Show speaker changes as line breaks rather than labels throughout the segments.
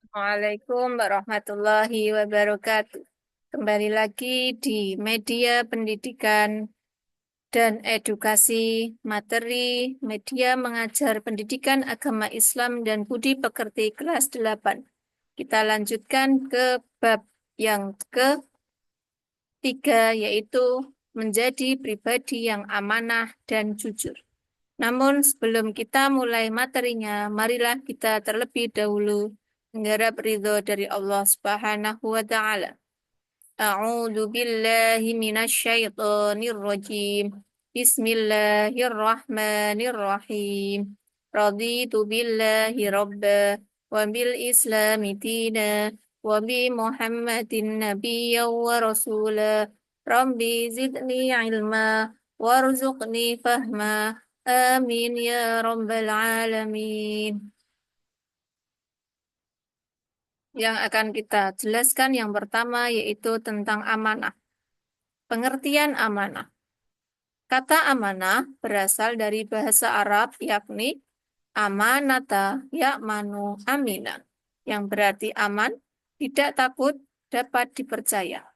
Waalaikumsalam warahmatullahi wabarakatuh. Kembali lagi di media pendidikan dan edukasi materi media mengajar pendidikan agama Islam dan budi pekerti kelas 8. Kita lanjutkan ke bab yang ketiga yaitu menjadi pribadi yang amanah dan jujur. Namun sebelum kita mulai materinya, marilah kita terlebih dahulu mengharap ridho dari Allah Subhanahu wa taala. A'udzu billahi minasyaitonir rajim. Bismillahirrahmanirrahim. Raditu billahi rabba wa bil islami dina wa bi Muhammadin nabiyya wa rasula. Rabbi zidni ilma warzuqni fahma. Amin ya rabbal alamin. Yang akan kita jelaskan yang pertama yaitu tentang amanah. Pengertian amanah. Kata amanah berasal dari bahasa Arab yakni amanata ya'manu amina, yang berarti aman, tidak takut, dapat dipercaya.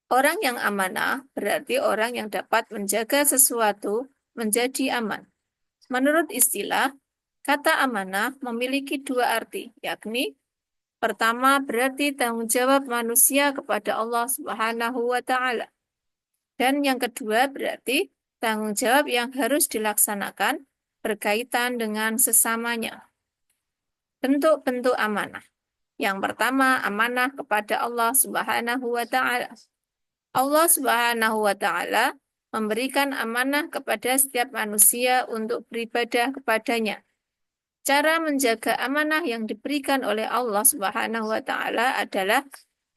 Orang yang amanah berarti orang yang dapat menjaga sesuatu menjadi aman. Menurut istilah, kata amanah memiliki dua arti, yakni pertama berarti tanggung jawab manusia kepada Allah Subhanahu wa taala. Dan yang kedua berarti tanggung jawab yang harus dilaksanakan berkaitan dengan sesamanya. Bentuk-bentuk amanah. Yang pertama, amanah kepada Allah Subhanahu wa taala. Allah Subhanahu wa taala memberikan amanah kepada setiap manusia untuk beribadah kepadanya. Cara menjaga amanah yang diberikan oleh Allah Subhanahu wa taala adalah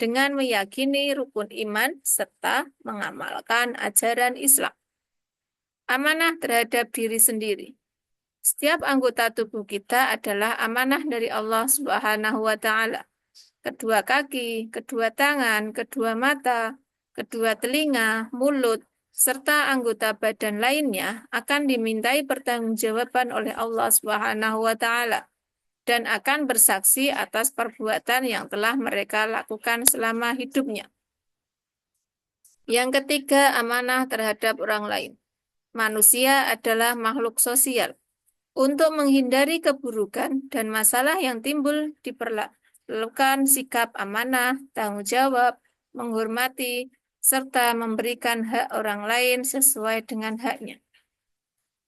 dengan meyakini rukun iman serta mengamalkan ajaran Islam. Amanah terhadap diri sendiri. Setiap anggota tubuh kita adalah amanah dari Allah Subhanahu wa taala. Kedua kaki, kedua tangan, kedua mata, kedua telinga, mulut, serta anggota badan lainnya akan dimintai pertanggungjawaban oleh Allah Subhanahu wa taala dan akan bersaksi atas perbuatan yang telah mereka lakukan selama hidupnya. Yang ketiga, amanah terhadap orang lain. Manusia adalah makhluk sosial. Untuk menghindari keburukan dan masalah yang timbul diperlukan sikap amanah, tanggung jawab, menghormati, serta memberikan hak orang lain sesuai dengan haknya.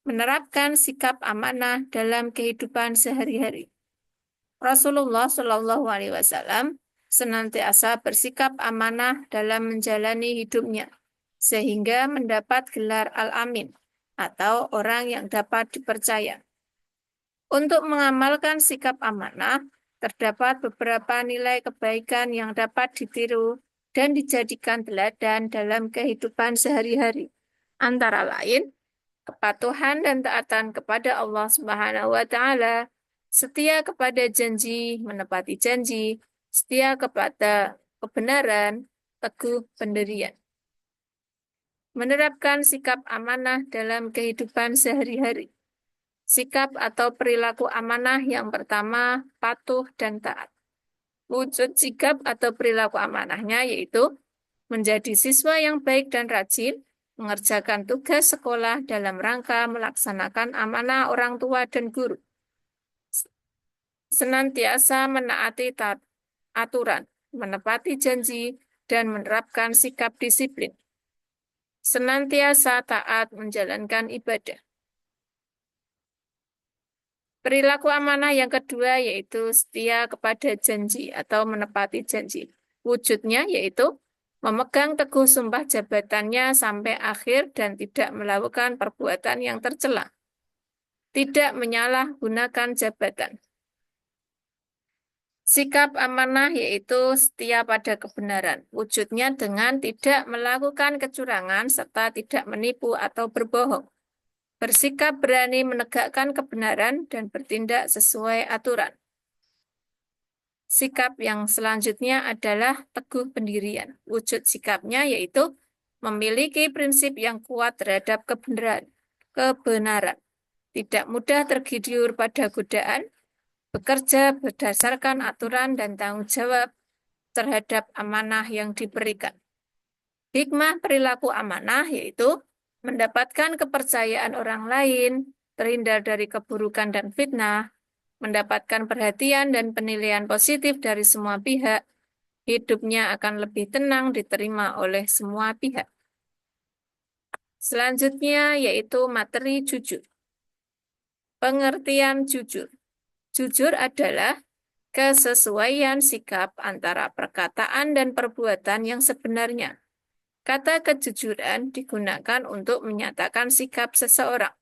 Menerapkan sikap amanah dalam kehidupan sehari-hari. Rasulullah Shallallahu Alaihi Wasallam senantiasa bersikap amanah dalam menjalani hidupnya, sehingga mendapat gelar Al-Amin atau orang yang dapat dipercaya. Untuk mengamalkan sikap amanah, terdapat beberapa nilai kebaikan yang dapat ditiru dan dijadikan teladan dalam kehidupan sehari-hari. Antara lain, kepatuhan dan taatan kepada Allah Subhanahu wa taala, setia kepada janji, menepati janji, setia kepada kebenaran, teguh pendirian. Menerapkan sikap amanah dalam kehidupan sehari-hari. Sikap atau perilaku amanah yang pertama, patuh dan taat. Wujud sikap atau perilaku amanahnya yaitu menjadi siswa yang baik dan rajin, mengerjakan tugas sekolah dalam rangka melaksanakan amanah orang tua dan guru. Senantiasa menaati aturan, menepati janji, dan menerapkan sikap disiplin. Senantiasa taat menjalankan ibadah. Perilaku amanah yang kedua yaitu setia kepada janji atau menepati janji. Wujudnya yaitu memegang teguh sumpah jabatannya sampai akhir dan tidak melakukan perbuatan yang tercela. Tidak menyalahgunakan jabatan. Sikap amanah yaitu setia pada kebenaran. Wujudnya dengan tidak melakukan kecurangan serta tidak menipu atau berbohong. Bersikap berani menegakkan kebenaran dan bertindak sesuai aturan. Sikap yang selanjutnya adalah teguh pendirian. Wujud sikapnya yaitu memiliki prinsip yang kuat terhadap kebenaran. Tidak mudah tergiur pada godaan, bekerja berdasarkan aturan dan tanggung jawab terhadap amanah yang diberikan. Hikmah perilaku amanah yaitu mendapatkan kepercayaan orang lain, terhindar dari keburukan dan fitnah, mendapatkan perhatian dan penilaian positif dari semua pihak, hidupnya akan lebih tenang diterima oleh semua pihak. Selanjutnya yaitu materi jujur. Pengertian jujur. Jujur adalah kesesuaian sikap antara perkataan dan perbuatan yang sebenarnya. Kata kejujuran digunakan untuk menyatakan sikap seseorang.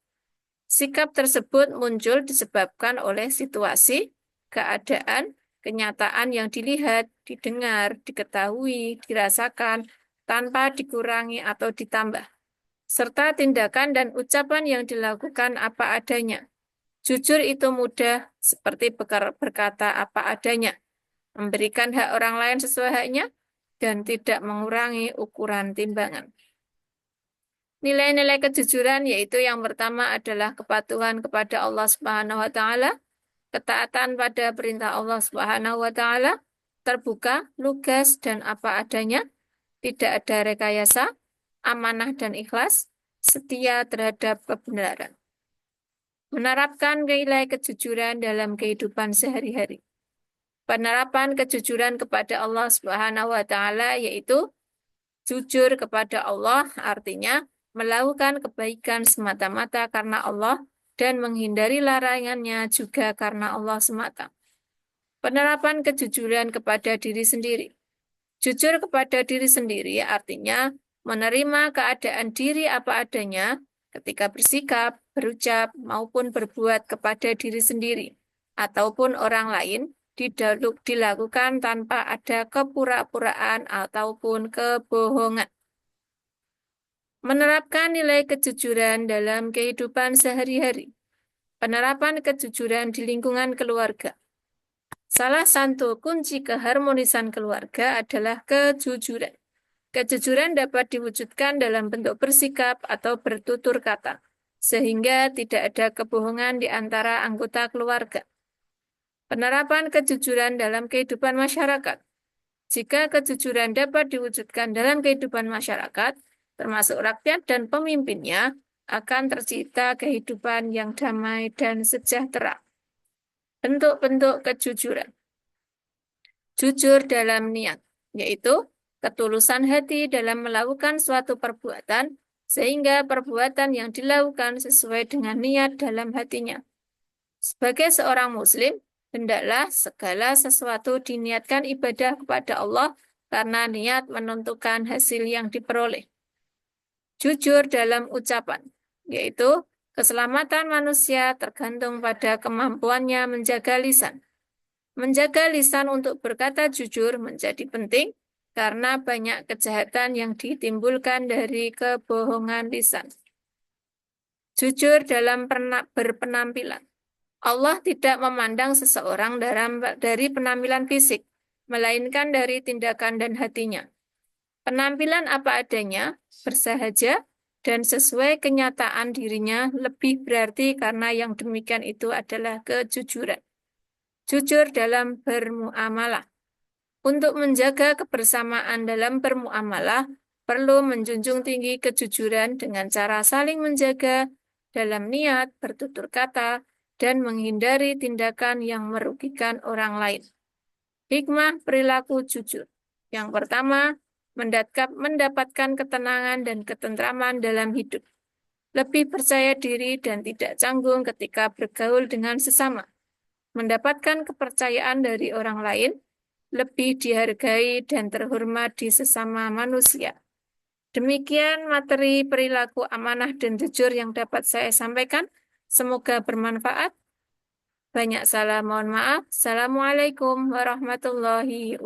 Sikap tersebut muncul disebabkan oleh situasi, keadaan, kenyataan yang dilihat, didengar, diketahui, dirasakan, tanpa dikurangi atau ditambah, serta tindakan dan ucapan yang dilakukan apa adanya. Jujur itu mudah, seperti berkata apa adanya, memberikan hak orang lain sesuai haknya, dan tidak mengurangi ukuran timbangan. Nilai-nilai kejujuran yaitu yang pertama adalah kepatuhan kepada Allah Subhanahu wa taala, ketaatan pada perintah Allah Subhanahu wa taala, terbuka, lugas dan apa adanya, tidak ada rekayasa, amanah dan ikhlas, setia terhadap kebenaran. Menerapkan nilai kejujuran dalam kehidupan sehari-hari. Penerapan kejujuran kepada Allah Subhanahu wa taala yaitu jujur kepada Allah artinya melakukan kebaikan semata-mata karena Allah dan menghindari larangannya juga karena Allah semata. Penerapan kejujuran kepada diri sendiri. Jujur kepada diri sendiri artinya menerima keadaan diri apa adanya ketika bersikap, berucap, maupun berbuat kepada diri sendiri ataupun orang lain dilakukan tanpa ada kepura-puraan ataupun kebohongan. Menerapkan nilai kejujuran dalam kehidupan sehari-hari. Penerapan kejujuran di lingkungan keluarga. Salah satu kunci keharmonisan keluarga adalah kejujuran. Kejujuran dapat diwujudkan dalam bentuk bersikap atau bertutur kata, sehingga tidak ada kebohongan di antara anggota keluarga. Penerapan kejujuran dalam kehidupan masyarakat. Jika kejujuran dapat diwujudkan dalam kehidupan masyarakat, termasuk rakyat dan pemimpinnya, akan tercipta kehidupan yang damai dan sejahtera. Bentuk-bentuk kejujuran. Jujur dalam niat, yaitu ketulusan hati dalam melakukan suatu perbuatan, sehingga perbuatan yang dilakukan sesuai dengan niat dalam hatinya. Sebagai seorang muslim, hendaklah segala sesuatu diniatkan ibadah kepada Allah karena niat menentukan hasil yang diperoleh. Jujur dalam ucapan, yaitu keselamatan manusia tergantung pada kemampuannya menjaga lisan. Menjaga lisan untuk berkata jujur menjadi penting karena banyak kejahatan yang ditimbulkan dari kebohongan lisan. Jujur dalam berpenampilan. Allah tidak memandang seseorang dari penampilan fisik, melainkan dari tindakan dan hatinya. Penampilan apa adanya, bersahaja, dan sesuai kenyataan dirinya lebih berarti karena yang demikian itu adalah kejujuran. Jujur dalam bermuamalah. Untuk menjaga kebersamaan dalam bermuamalah, perlu menjunjung tinggi kejujuran dengan cara saling menjaga dalam niat, bertutur kata, dan menghindari tindakan yang merugikan orang lain. Hikmah perilaku jujur. Yang pertama, mendapatkan ketenangan dan ketentraman dalam hidup. Lebih percaya diri dan tidak canggung ketika bergaul dengan sesama. Mendapatkan kepercayaan dari orang lain, lebih dihargai dan terhormat di sesama manusia. Demikian materi perilaku amanah dan jujur yang dapat saya sampaikan. Semoga bermanfaat. Banyak salah, mohon maaf. Assalamualaikum warahmatullahi wabarakatuh.